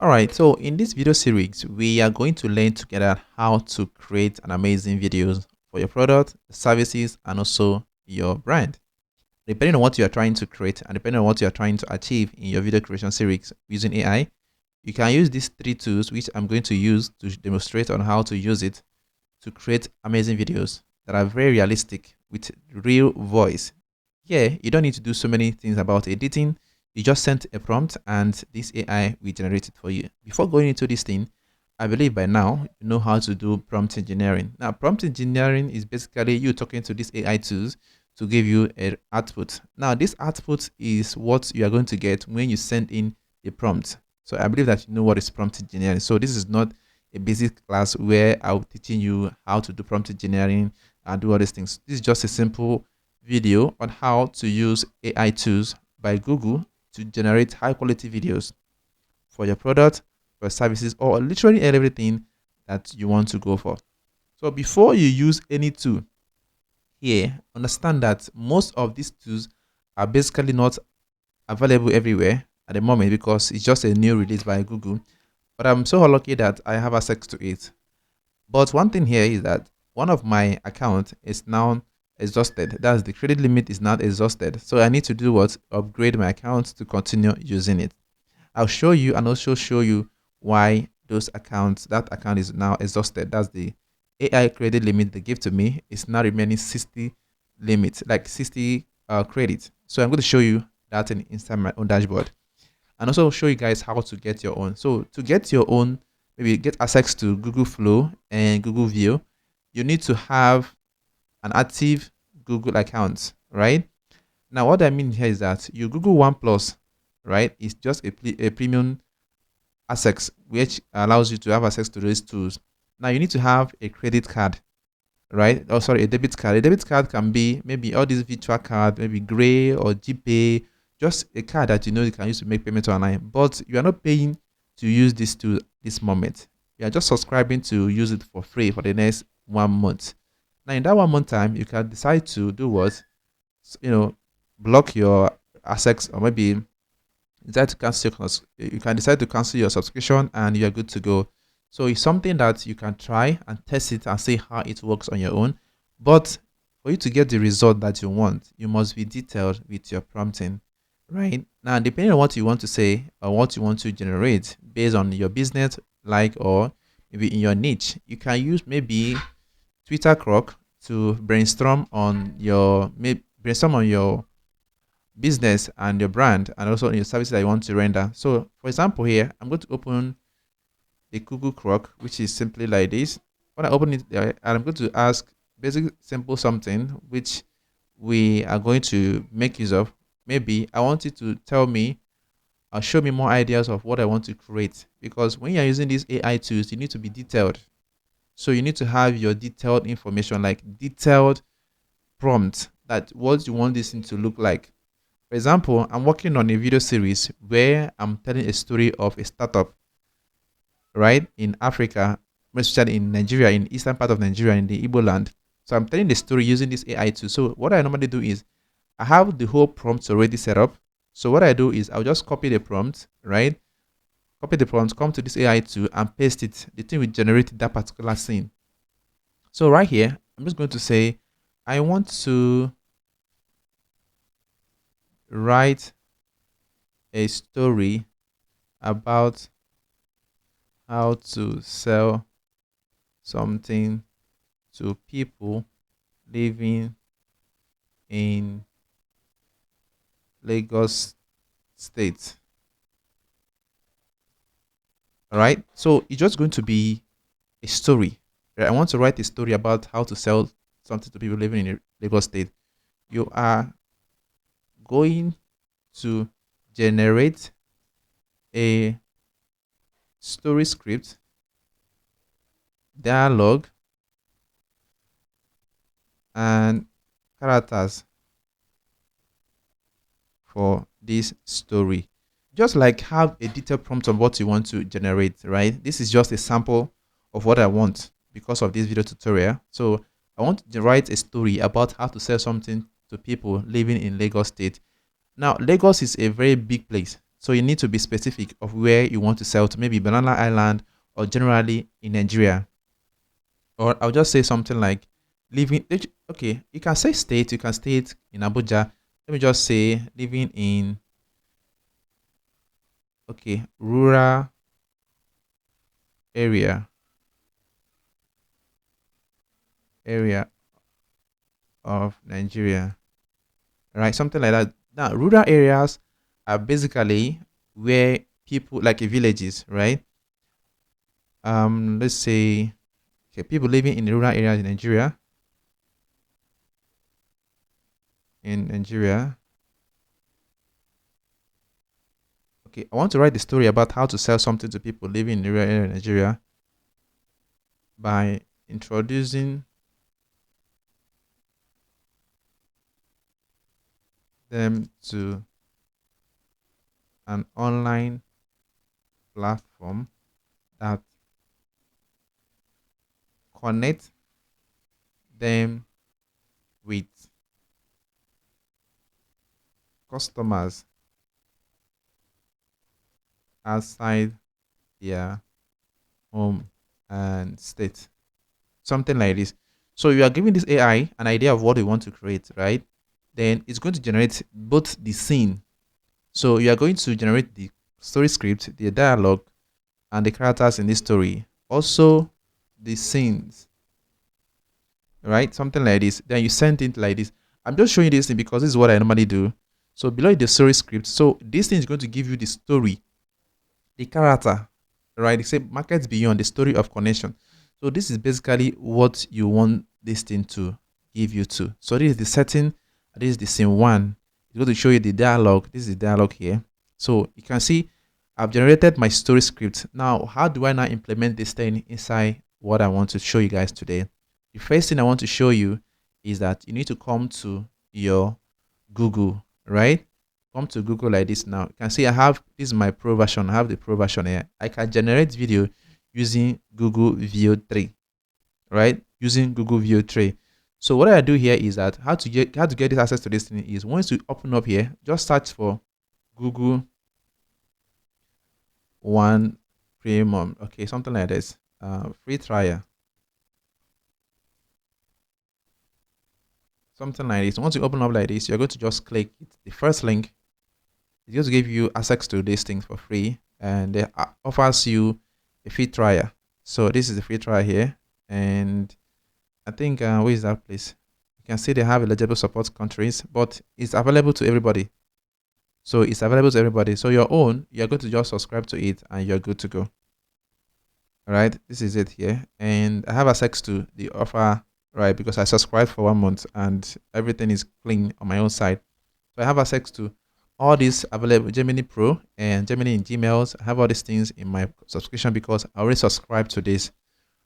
All right, so in this video series, we are going to learn together how to create an amazing videos for your product, services, and also your brand. Depending on what you are trying to create and depending on what you are trying to achieve in your video creation series using AI, you can use these three tools, which I'm going to use to demonstrate on how to use it to create amazing videos that are very realistic with real voice. Yeah, you don't need to do so many things about editing. You just send a prompt and this AI will generate it for you. Before going into this thing, I believe by now you know how to do prompt engineering. Now, prompt engineering is basically you talking to these AI tools to give you an output. Now, this output is what you are going to get when you send in a prompt. So I believe that you know what is prompt engineering. So this is not a basic class where I'll teaching you how to do prompt engineering and do all these things. This is just a simple video on how to use AI tools by Google to generate high quality videos for your product, for services, or literally everything that you want to go for. So before you use any tool here, understand that most of these tools are basically not available everywhere at the moment because it's just a new release by Google. But I'm so lucky that I have access to it. But one thing here is that one of my account is now exhausted. That's the credit limit is not exhausted. So I need to do what? Upgrade my account to continue using it. I'll show you and also show you why that account is now exhausted. That's the AI credit limit they give to me. It's now remaining 60 limit, like 60 credits. So I'm going to show you that inside my own dashboard and also show you guys how to get your own. So to get your own, maybe get access to Google Flow and Google VEO, you need to have an active Google account, right? Now, what I mean here is that your Google One Plus, right, is just a premium access which allows you to have access to those tools. Now, you need to have a credit card, right? Oh, sorry, a debit card. A debit card can be maybe all these virtual card, maybe Gray or GPay, just a card that you know you can use to make payment online. But you are not paying to use this tool this moment. You are just subscribing to use it for free for the next 1 month. Now, in that 1 month time, you can decide to do what, you know, block your assets or maybe decide to cancel you can decide to cancel your subscription and you're good to go. So it's something that you can try and test it and see how it works on your own. But for you to get the result that you want, you must be detailed with your prompting, right? Now, depending on what you want to say or what you want to generate based on your business, like or maybe in your niche, you can use maybe Twitter Croc to brainstorm on your business and your brand and also your services that you want to render. So for example here, I'm going to open the Google Croc, which is simply like this. When I open it there, I'm going to ask basic simple something which we are going to make use of. Maybe I want you to tell me or show me more ideas of what I want to create, because when you're using these AI tools, you need to be detailed. So you need to have your detailed information, like detailed prompt that what you want this thing to look like. For example, I'm working on a video series where I'm telling a story of a startup, right, in Africa, especially in Nigeria, in eastern part of Nigeria, in the Igbo land. So I'm telling the story using this AI tool. So what I normally do is I have the whole prompt already set up. So what I do is I'll just copy the prompt, right? Copy the prompt, come to this AI tool and paste it. The thing will generate that particular scene. So right here, I'm just going to say, I want to write a story about how to sell something to people living in Lagos State. All right. So it's just going to be a story. Right? I want to write a story about how to sell something to people living in Lagos State. You are going to generate a story script, dialogue, and characters for this story. Just like have a detailed prompt on what you want to generate, right? This is just a sample of what I want because of this video tutorial. So I want to write a story about how to sell something to people living in Lagos State. Now, Lagos is a very big place. So you need to be specific of where you want to sell to, maybe Banana Island or generally in Nigeria. Or I'll just say something like living. Okay, you can say state. You can state in Abuja. Let me just say living in, okay, rural area of Nigeria, right? Something like that. Now, rural areas are basically where people, like villages, right? Let's say, okay, people living in rural areas in Nigeria. In Nigeria, okay, I want to write the story about how to sell something to people living in rural area in Nigeria by introducing them to an online platform that connect them with customers outside their home and state. Something like this. So you are giving this AI an idea of what you want to create, right? Then it's going to generate both the scene. So you are going to generate the story script, the dialogue, and the characters in this story. Also, the scenes, right? Something like this. Then you send it like this. I'm just showing you this thing because this is what I normally do. So below the story script. So this thing is going to give you the story, the character, right? They say markets beyond the story of connection. So this is basically what you want this thing to give you to. So this is the setting. This is the scene one. It's going to show you the dialogue. This is the dialogue here. So you can see I've generated my story script. Now, how do I now implement this thing inside what I want to show you guys today? The first thing I want to show you is that you need to come to your Google, right? Come to Google like this now. You can see I have, this is my pro version. I have the pro version here. I can generate video using Google VEO 3, right? Using Google VEO 3. So what I do here is that how to get this access to this thing is once you open up here, just search for Google One Premium. Okay, something like this. Free trial. Something like this. Once you open up like this, you're going to just click it. The first link is going to give you access to these things for free, and it offers you a free trial. So this is the free trial here, and I think where is that place? You can see they have eligible support countries, but it's available to everybody. So it's available to everybody. So your own, you're going to just subscribe to it, and you're good to go. All right, this is it here, and I have access to the offer, right? Because I subscribed for 1 month, and everything is clean on my own side. So I have access to all these available Gemini Pro and Gemini in Gmails. I have all these things in my subscription because I already subscribed to this.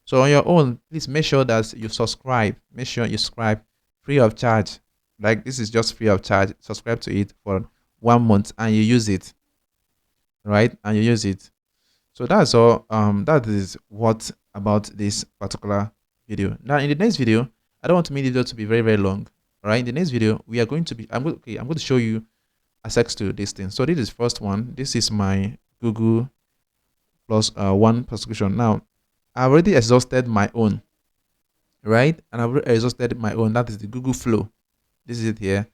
So on your own, please make sure that you subscribe. Make sure you subscribe free of charge. Like this is just free of charge. Subscribe to it for 1 month and you use it, right? And you use it. So that's all. That is what about this particular video. Now in the next video, I don't want my video to be very, very long. All right. In the next video, we are going to be, I'm going to show you access to this thing. So this is first one. This is my Google plus one subscription. Now I've already exhausted my own, right? And I've already exhausted my own. That is the Google Flow. This is it here.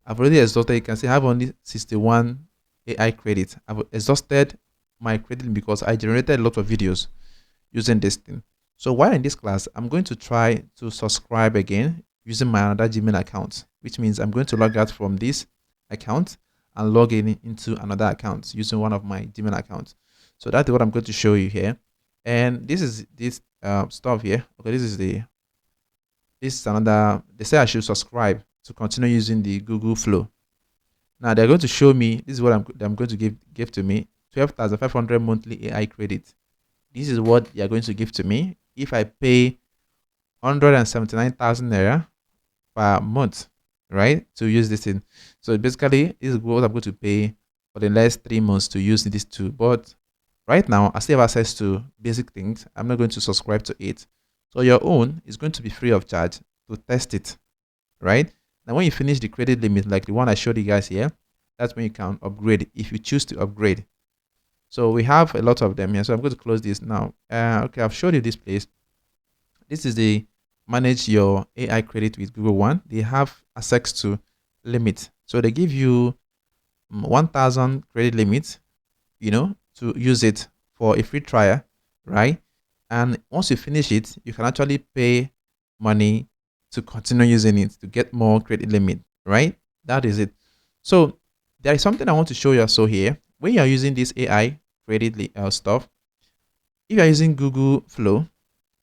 I've already exhausted. You can see I have only 61 AI credits. I've exhausted my credit because I generated a lot of videos using this thing. So while in this class, I'm going to try to subscribe again using my another Gmail account, which means I'm going to log out from this account and log in into another account using one of my Gmail accounts. So that's what I'm going to show you here. And this is this stuff here. Okay, this is another. They say I should subscribe to continue using the Google Flow. Now they're going to show me, this is what I'm going to give to me, 12,500 monthly AI credit. This is what they are going to give to me if I pay 179,000 naira per month, right, to use this thing. So basically, this is what I'm going to pay for the next 3 months to use this tool. But right now, I still have access to basic things. I'm not going to subscribe to it. So your own is going to be free of charge to test it, right? Now, when you finish the credit limit, like the one I showed you guys here, That's when you can upgrade if you choose to upgrade. So we have a lot of them here. So I'm going to close this now. Okay, I've showed you this place. This is the manage your AI credit with Google One. They have access to limit. So they give you 1,000 credit limit, to use it for a free trial, right? And once you finish it, you can actually pay money to continue using it to get more credit limit, right? That is it. So there is something I want to show you also here. When you are using this AI credit stuff, if you are using Google Flow,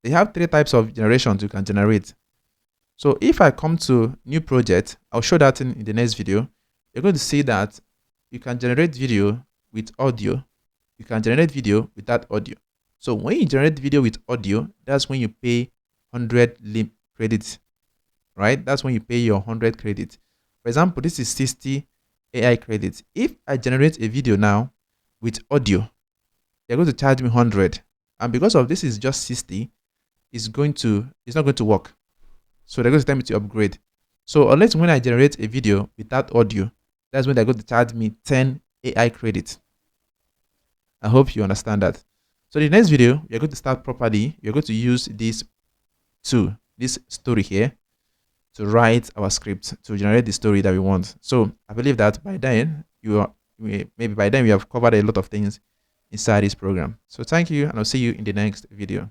they have three types of generations you can generate. So if I come to new project, I'll show that in the next video. You're going to see that you can generate video with audio. You can generate video without audio. So when you generate video with audio, that's when you pay 100 credits, right? That's when you pay your 100 credits. For example, this is 60 AI credits. If I generate a video now with audio, they're going to charge me 100. And because of this is just 60, it's not going to work. So they're going to tell me to upgrade. So unless when I generate a video without audio, that's when they're going to charge me 10 AI credits. I hope you understand that. So the next video, you're going to start properly. You're going to use this story here, to write our script to generate the story that we want. So I believe that by then maybe by then we have covered a lot of things inside this program. So thank you, and I'll see you in the next video.